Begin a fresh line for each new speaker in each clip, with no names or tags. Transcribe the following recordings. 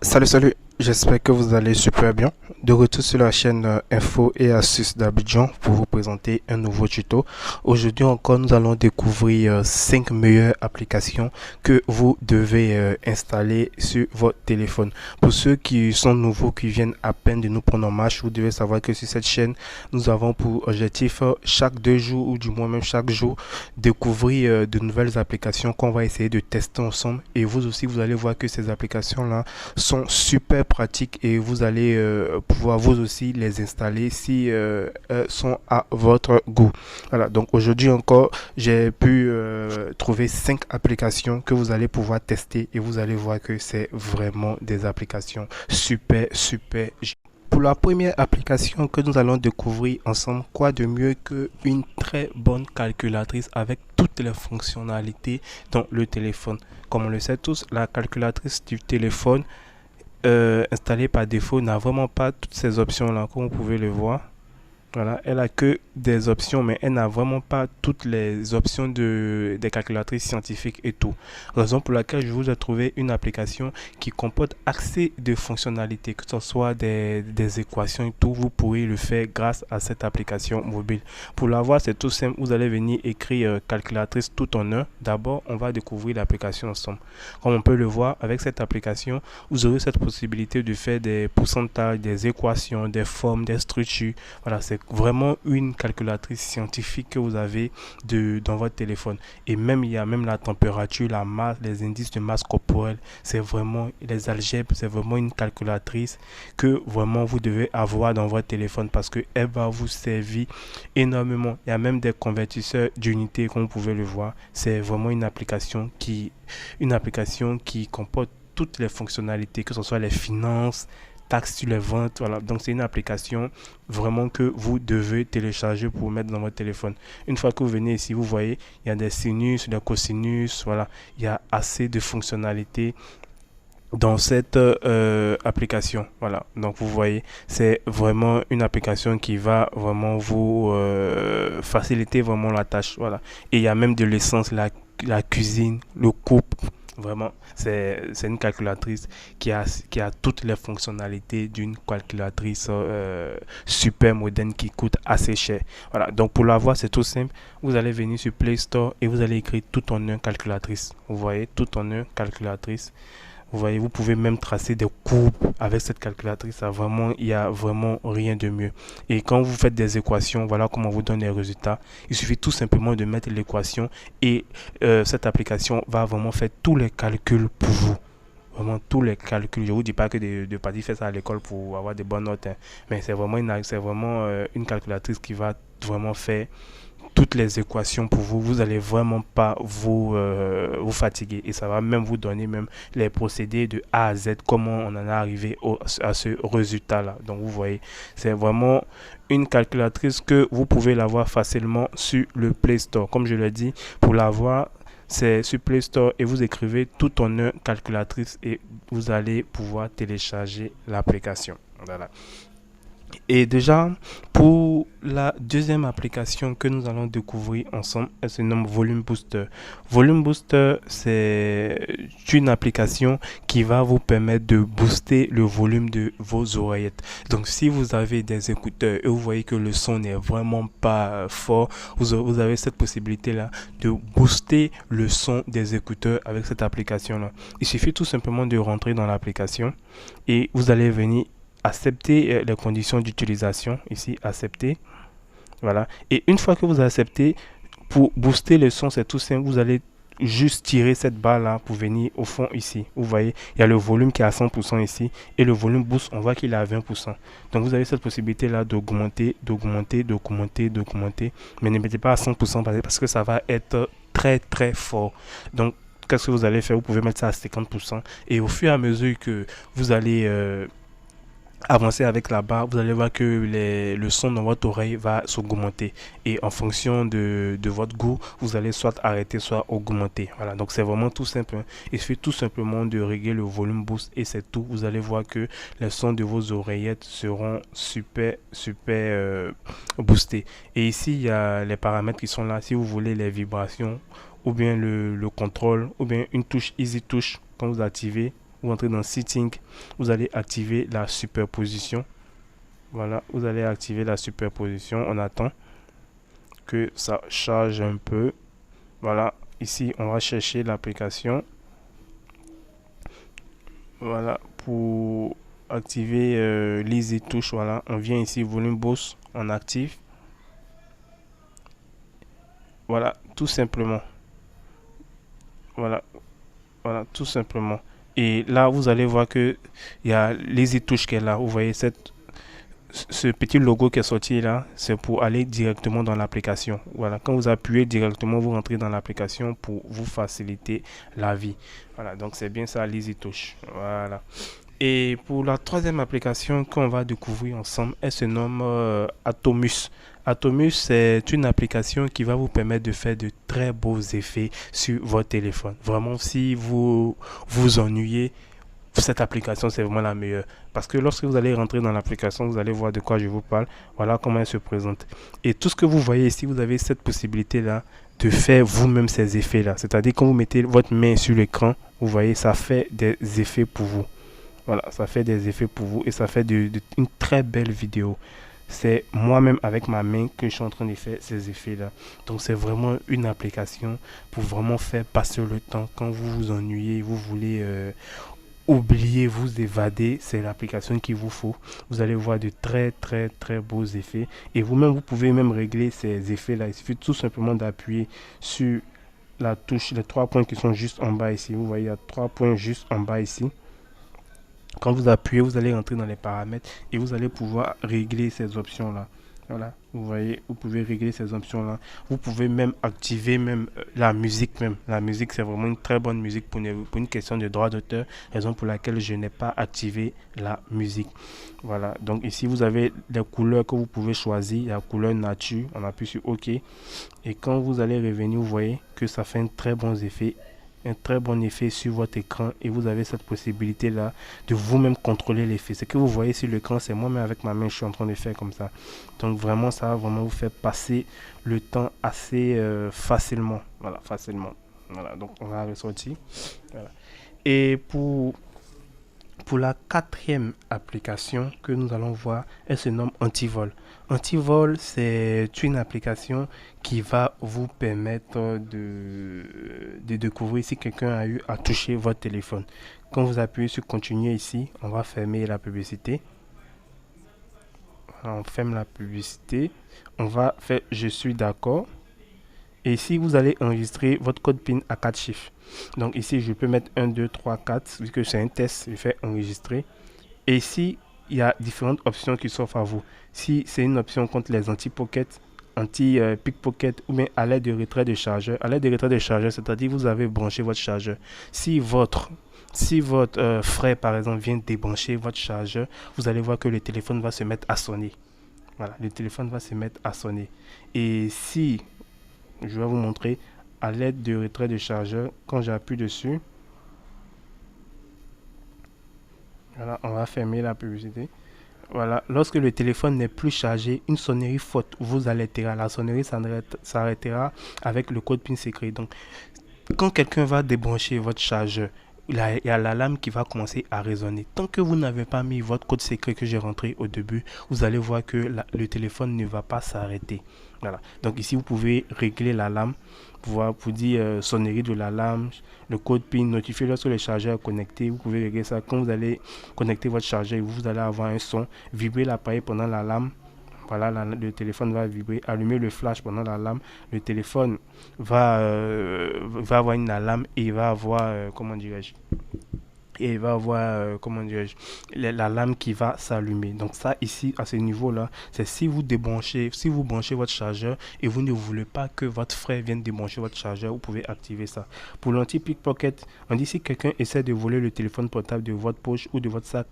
Salut, j'espère que vous allez super bien. De retour sur la chaîne Info et Astuces d'Abidjan pour vous présenter un nouveau tuto. Aujourd'hui encore, nous allons découvrir 5 meilleures applications que vous devez installer sur votre téléphone. Pour ceux qui sont nouveaux, qui viennent à peine de nous prendre en marche, vous devez savoir que sur cette chaîne, nous avons pour objectif chaque 2 jours ou du moins même chaque jour découvrir de nouvelles applications qu'on va essayer de tester ensemble. Et vous aussi, vous allez voir que ces applications-là sont super pratiques et vous allez pouvoir vous aussi les installer si elles sont à votre goût. Voilà, donc aujourd'hui encore, j'ai pu trouver 5 applications que vous allez pouvoir tester et vous allez voir que c'est vraiment des applications super. Pour la première application que nous allons découvrir ensemble, quoi de mieux qu'une très bonne calculatrice avec toutes les fonctionnalités dans le téléphone. Comme on le sait tous, la calculatrice du téléphone installée par défaut n'a vraiment pas toutes ces options là comme vous pouvez le voir. Voilà, elle a que des options, mais elle n'a vraiment pas toutes les options des calculatrices scientifiques et tout. Raison pour laquelle je vous ai trouvé une application qui comporte assez de fonctionnalités, que ce soit des équations et tout. Vous pourrez le faire grâce à cette application mobile. Pour l'avoir, c'est tout simple. Vous allez venir écrire calculatrice tout en un. D'abord, on va découvrir l'application ensemble. Comme on peut le voir, avec cette application, vous aurez cette possibilité de faire des pourcentages, des équations, des formes, des structures. Voilà, c'est vraiment une calculatrice scientifique que vous avez dans votre téléphone. Et même, il y a même la température, la masse, les indices de masse corporelle. C'est vraiment les algèbres, c'est vraiment une calculatrice que vraiment vous devez avoir dans votre téléphone parce qu'elle va vous servir énormément. Il y a même des convertisseurs d'unités, comme vous pouvez le voir. C'est vraiment une application qui comporte toutes les fonctionnalités, que ce soit les finances, taxes sur les ventes. Voilà. Donc, c'est une application vraiment que vous devez télécharger pour mettre dans votre téléphone. Une fois que vous venez ici, vous voyez, il y a des sinus, des cosinus. Voilà. Il y a assez de fonctionnalités dans cette application. Voilà. Donc, vous voyez, c'est vraiment une application qui va vraiment vous faciliter vraiment la tâche. Voilà. Et il y a même de l'essence, la cuisine, le coupe. Vraiment, c'est une calculatrice qui a toutes les fonctionnalités d'une calculatrice super moderne qui coûte assez cher. Voilà, donc pour l'avoir, c'est tout simple. Vous allez venir sur Play Store et vous allez écrire tout en un calculatrice. Vous voyez, tout en un calculatrice. Vous voyez, vous pouvez même tracer des courbes avec cette calculatrice. Vraiment, il n'y a vraiment rien de mieux. Et quand vous faites des équations, voilà comment on vous donne les résultats. Il suffit tout simplement de mettre l'équation et cette application va vraiment faire tous les calculs pour vous. Vraiment tous les calculs. Je ne vous dis pas que de partir faire ça à l'école pour avoir des bonnes notes, hein. Mais c'est vraiment une calculatrice qui va vraiment faire toutes les équations pour vous. Vous n'allez vraiment pas vous fatiguer et ça va même vous donner même les procédés de A à Z, comment on en est arrivé à ce résultat là. Donc vous voyez, c'est vraiment une calculatrice que vous pouvez l'avoir facilement sur le Play Store. Comme je l'ai dit, pour l'avoir, c'est sur Play Store et vous écrivez tout en un calculatrice et vous allez pouvoir télécharger l'application. Voilà. Et déjà, pour la deuxième application que nous allons découvrir ensemble, elle se nomme Volume Booster. Volume Booster, c'est une application qui va vous permettre de booster le volume de vos oreillettes. Donc, si vous avez des écouteurs et vous voyez que le son n'est vraiment pas fort, vous avez cette possibilité-là de booster le son des écouteurs avec cette application-là. Il suffit tout simplement de rentrer dans l'application et vous allez venir accepter les conditions d'utilisation. Ici, accepter. Voilà. Et une fois que vous acceptez, pour booster le son, c'est tout simple. Vous allez juste tirer cette barre là pour venir au fond ici. Vous voyez, il y a le volume qui est à 100% ici et le volume boost, on voit qu'il est à 20%. Donc vous avez cette possibilité là d'augmenter. Mais ne mettez pas à 100% parce que ça va être très fort. Donc qu'est-ce que vous allez faire? Vous pouvez mettre ça à 50% et au fur et à mesure que vous allez avancer avec la barre, vous allez voir que le son dans votre oreille va s'augmenter et en fonction de votre goût, vous allez soit arrêter, soit augmenter. Voilà, donc c'est vraiment tout simple, hein. Il suffit tout simplement de régler le volume boost et c'est tout. Vous allez voir que les sons de vos oreillettes seront super boostés. Et ici, il y a les paramètres qui sont là. Si vous voulez les vibrations ou bien le contrôle ou bien une touche Easy Touch quand vous activez. vous entrez dans Setting, vous allez activer la superposition. Voilà, vous allez activer la superposition. On attend que ça charge un peu. Voilà, ici on va chercher l'application. Voilà, pour activer l'Easy Touch, voilà, on vient ici volume boost, on active. Voilà, tout simplement. Voilà, voilà, tout simplement. Et là, vous allez voir que il y a l'Easy Touch qui est là. Vous voyez ce petit logo qui est sorti là, c'est pour aller directement dans l'application. Voilà, quand vous appuyez directement, vous rentrez dans l'application pour vous faciliter la vie. Voilà, donc c'est bien ça, l'Easy Touch. Voilà. Et pour la troisième application qu'on va découvrir ensemble, elle se nomme Atomus. Atomus, c'est une application qui va vous permettre de faire de très beaux effets sur votre téléphone. Vraiment, si vous vous ennuyez, cette application, c'est vraiment la meilleure. Parce que lorsque vous allez rentrer dans l'application, vous allez voir de quoi je vous parle. Voilà comment elle se présente. Et tout ce que vous voyez ici, vous avez cette possibilité-là de faire vous-même ces effets-là. C'est-à-dire, quand vous mettez votre main sur l'écran, vous voyez, ça fait des effets pour vous. Voilà, ça fait des effets pour vous et ça fait une très belle vidéo. C'est moi-même avec ma main que je suis en train de faire ces effets-là. Donc c'est vraiment une application pour vraiment faire passer le temps. Quand vous vous ennuyez, vous voulez oublier, vous évader, c'est l'application qu'il vous faut. Vous allez voir de très très très beaux effets. Et vous-même, vous pouvez même régler ces effets-là. Il suffit tout simplement d'appuyer sur la touche, les trois points qui sont juste en bas ici. Vous voyez, il y a trois points juste en bas ici. Quand vous appuyez, vous allez rentrer dans les paramètres et vous allez pouvoir régler ces options-là. Voilà, vous voyez, vous pouvez régler ces options-là. Vous pouvez même activer même la musique même. La musique, c'est vraiment une très bonne musique pour une question de droit d'auteur, raison pour laquelle je n'ai pas activé la musique. Voilà, donc ici, vous avez les couleurs que vous pouvez choisir. La couleur nature, on appuie sur OK. Et quand vous allez revenir, vous voyez que ça fait un très bon effet sur votre écran et vous avez cette possibilité là de vous-même contrôler l'effet. Ce que vous voyez sur l'écran, c'est moi-même avec ma main, je suis en train de faire comme ça. Donc vraiment, ça va vraiment vous faire passer le temps assez facilement. Voilà, facilement. Voilà, donc on va ressortir. Voilà. Et pour la quatrième application que nous allons voir, elle se nomme Antivol. Antivol, c'est une application qui va vous permettre de découvrir si quelqu'un a eu à toucher votre téléphone. Quand vous appuyez sur continuer ici, on va fermer la publicité. On ferme la publicité. On va faire je suis d'accord. Et ici, vous allez enregistrer votre code PIN à 4 chiffres. Donc ici, je peux mettre 1, 2, 3, 4. Vu que c'est un test, je fais enregistrer. Et ici, il y a différentes options qui s'offrent à vous. Si c'est une option contre les anti-pocket, anti-pickpocket ou bien à l'aide de retrait de chargeur. À l'aide de retrait de chargeur, c'est-à-dire vous avez branché votre chargeur. Si votre frère, par exemple, vient débrancher votre chargeur, vous allez voir que le téléphone va se mettre à sonner. Voilà, le téléphone va se mettre à sonner. Et si je vais vous montrer à l'aide de retrait de chargeur, quand j'appuie dessus, voilà, on va fermer la publicité. Voilà, lorsque le téléphone n'est plus chargé, une sonnerie faute vous alertera. La sonnerie s'arrêtera avec le code PIN secret. Donc, quand quelqu'un va débrancher votre chargeur, il y a l'alarme qui va commencer à résonner. Tant que vous n'avez pas mis votre code secret que j'ai rentré au début, vous allez voir que le téléphone ne va pas s'arrêter. Voilà. Donc ici, vous pouvez régler l'alarme pour dire sonnerie de l'alarme, le code PIN, notifier lorsque le chargeur est connecté. Vous pouvez régler ça. Quand vous allez connecter votre chargeur, vous allez avoir un son, vibrer l'appareil pendant l'alarme. Voilà, le téléphone va vibrer, allumer le flash pendant l'alarme. Le téléphone va avoir une alarme et il va avoir, comment dirais-je, et il va avoir, comment dirais-je, l'alarme qui va s'allumer. Donc ça ici, à ce niveau-là, c'est si vous branchez votre chargeur et vous ne voulez pas que votre frère vienne débrancher votre chargeur, vous pouvez activer ça. Pour l'anti-pickpocket, on dit si quelqu'un essaie de voler le téléphone portable de votre poche ou de votre sac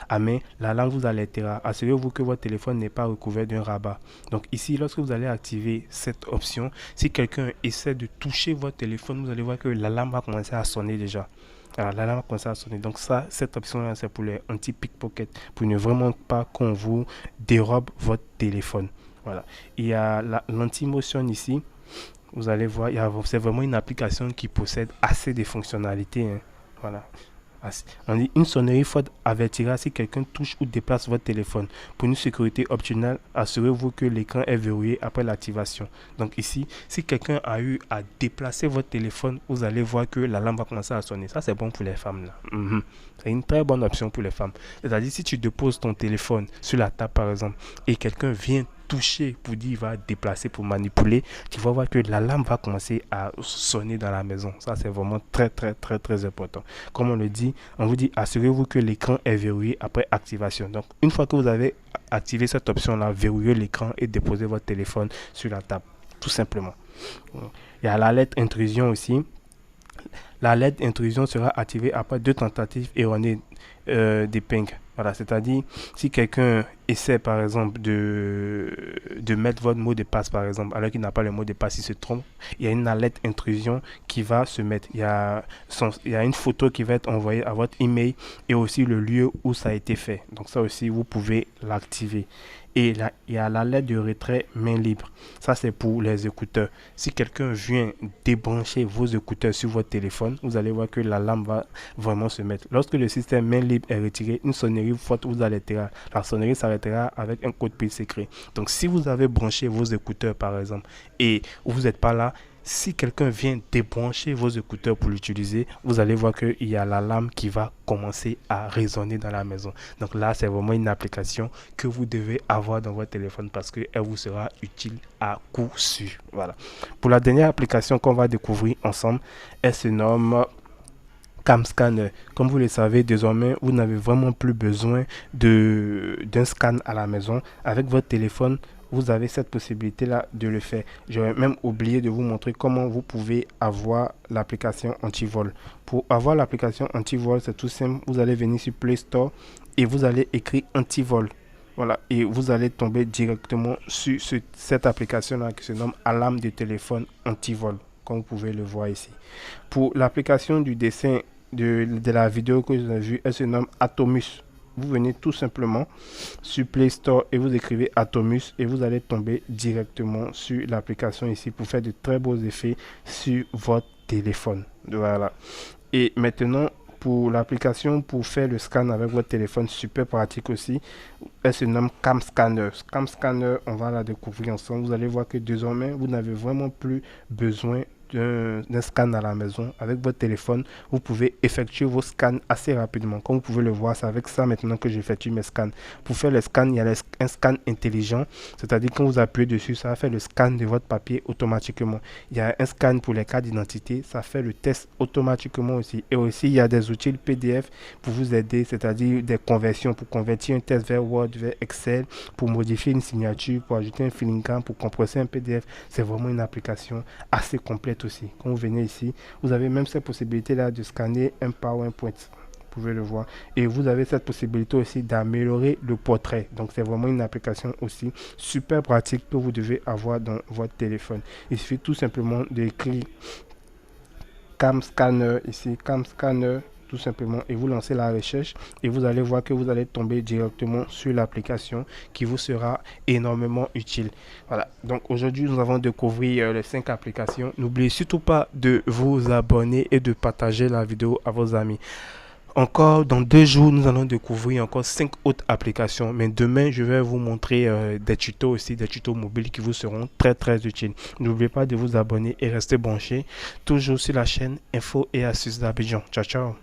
à main, l'alarme vous alertera. Assurez-vous que votre téléphone n'est pas recouvert d'un rabat. Donc ici, lorsque vous allez activer cette option, si quelqu'un essaie de toucher votre téléphone, vous allez voir que l'alarme va commencer à sonner déjà. Alors l'alarme va commencer à sonner. Donc ça, cette option-là, c'est pour les anti-pickpocket, pour ne vraiment pas qu'on vous dérobe votre téléphone. Voilà. Il y a l'anti-motion ici. Vous allez voir, c'est vraiment une application qui possède assez de fonctionnalités. Hein. Voilà. On dit une sonnerie forte avertira si quelqu'un touche ou déplace votre téléphone. Pour une sécurité optionnelle, assurez-vous que l'écran est verrouillé après l'activation. Donc ici, si quelqu'un a eu à déplacer votre téléphone, vous allez voir que l'alarme va commencer à sonner. Ça, c'est bon pour les femmes là. C'est une très bonne option pour les femmes. C'est-à-dire, si tu déposes ton téléphone sur la table par exemple, et quelqu'un vient toucher pour dire il va déplacer pour manipuler, tu vas voir que l'alarme va commencer à sonner dans la maison. Ça, c'est vraiment très, très, très, très important. Comme on le dit, on vous dit, assurez-vous que l'écran est verrouillé après activation. Donc, une fois que vous avez activé cette option-là, verrouillez l'écran et déposez votre téléphone sur la table, tout simplement. Il y a l'alerte intrusion aussi. L'alerte intrusion sera activée après 2 tentatives erronées des ping. Voilà, c'est-à-dire si quelqu'un essaie par exemple de mettre votre mot de passe par exemple alors qu'il n'a pas le mot de passe, il se trompe, il y a une alerte intrusion qui va se mettre. Il y a une photo qui va être envoyée à votre email et aussi le lieu où ça a été fait. Donc ça aussi, vous pouvez l'activer. Et là, il y a l'alerte de retrait main libre. Ça, c'est pour les écouteurs. Si quelqu'un vient débrancher vos écouteurs sur votre téléphone, vous allez voir que l'alarme va vraiment se mettre. Lorsque le système main libre est retiré, une sonnerie forte vous arrêtera. La sonnerie s'arrêtera avec un code PIN secret. Donc, si vous avez branché vos écouteurs, par exemple, et vous n'êtes pas là, si quelqu'un vient débrancher vos écouteurs pour l'utiliser, vous allez voir qu'il y a l'alarme qui va commencer à résonner dans la maison. Donc là, c'est vraiment une application que vous devez avoir dans votre téléphone parce qu'elle vous sera utile à coup sûr. Voilà. Pour la dernière application qu'on va découvrir ensemble, elle se nomme Cam Scanner. Comme vous le savez, désormais, vous n'avez vraiment plus besoin d'un scan à la maison. Avec votre téléphone, vous avez cette possibilité-là de le faire. J'aurais même oublié de vous montrer comment vous pouvez avoir l'application anti-vol. Pour avoir l'application anti-vol, c'est tout simple. Vous allez venir sur Play Store et vous allez écrire anti-vol. Voilà, et vous allez tomber directement sur cette application-là qui se nomme Alarme de téléphone anti-vol, comme vous pouvez le voir ici. Pour l'application du dessin de la vidéo que vous avez vue, elle se nomme Atomus. Vous venez tout simplement sur Play Store et vous écrivez Atomus et vous allez tomber directement sur l'application ici pour faire de très beaux effets sur votre téléphone. Voilà. Et maintenant, pour l'application pour faire le scan avec votre téléphone, super pratique aussi. Elle se nomme Cam Scanner. Cam Scanner, on va la découvrir ensemble. Vous allez voir que désormais, vous n'avez vraiment plus besoin d'un scan à la maison. Avec votre téléphone, vous pouvez effectuer vos scans assez rapidement. Comme vous pouvez le voir, c'est avec ça maintenant que j'effectue mes scans. Pour faire les scans, il y a un scan intelligent, c'est-à-dire quand vous appuyez dessus, ça va faire le scan de votre papier automatiquement. Il y a un scan pour les cartes d'identité, ça fait le test automatiquement aussi. Et aussi, il y a des outils PDF pour vous aider, c'est-à-dire des conversions, pour convertir un test vers Word, vers Excel, pour modifier une signature, pour ajouter un filling cam, pour compresser un PDF. C'est vraiment une application assez complète aussi. Quand vous venez ici, vous avez même cette possibilité là de scanner un PowerPoint. Vous pouvez le voir. Et vous avez cette possibilité aussi d'améliorer le portrait. Donc c'est vraiment une application aussi super pratique que vous devez avoir dans votre téléphone. Il suffit tout simplement d'écrire Cam Scanner ici, Cam Scanner tout simplement, et vous lancez la recherche et vous allez voir que vous allez tomber directement sur l'application qui vous sera énormément utile. Voilà, donc aujourd'hui nous avons découvert les 5 applications. N'oubliez surtout pas de vous abonner et de partager la vidéo à vos amis. Encore dans 2 jours, nous allons découvrir encore 5 autres applications. Mais demain, je vais vous montrer des tutos aussi, des tutos mobiles qui vous seront très très utiles. N'oubliez pas de vous abonner et rester branchés toujours sur la chaîne Info et Astuces d'Abidjan. Ciao, ciao.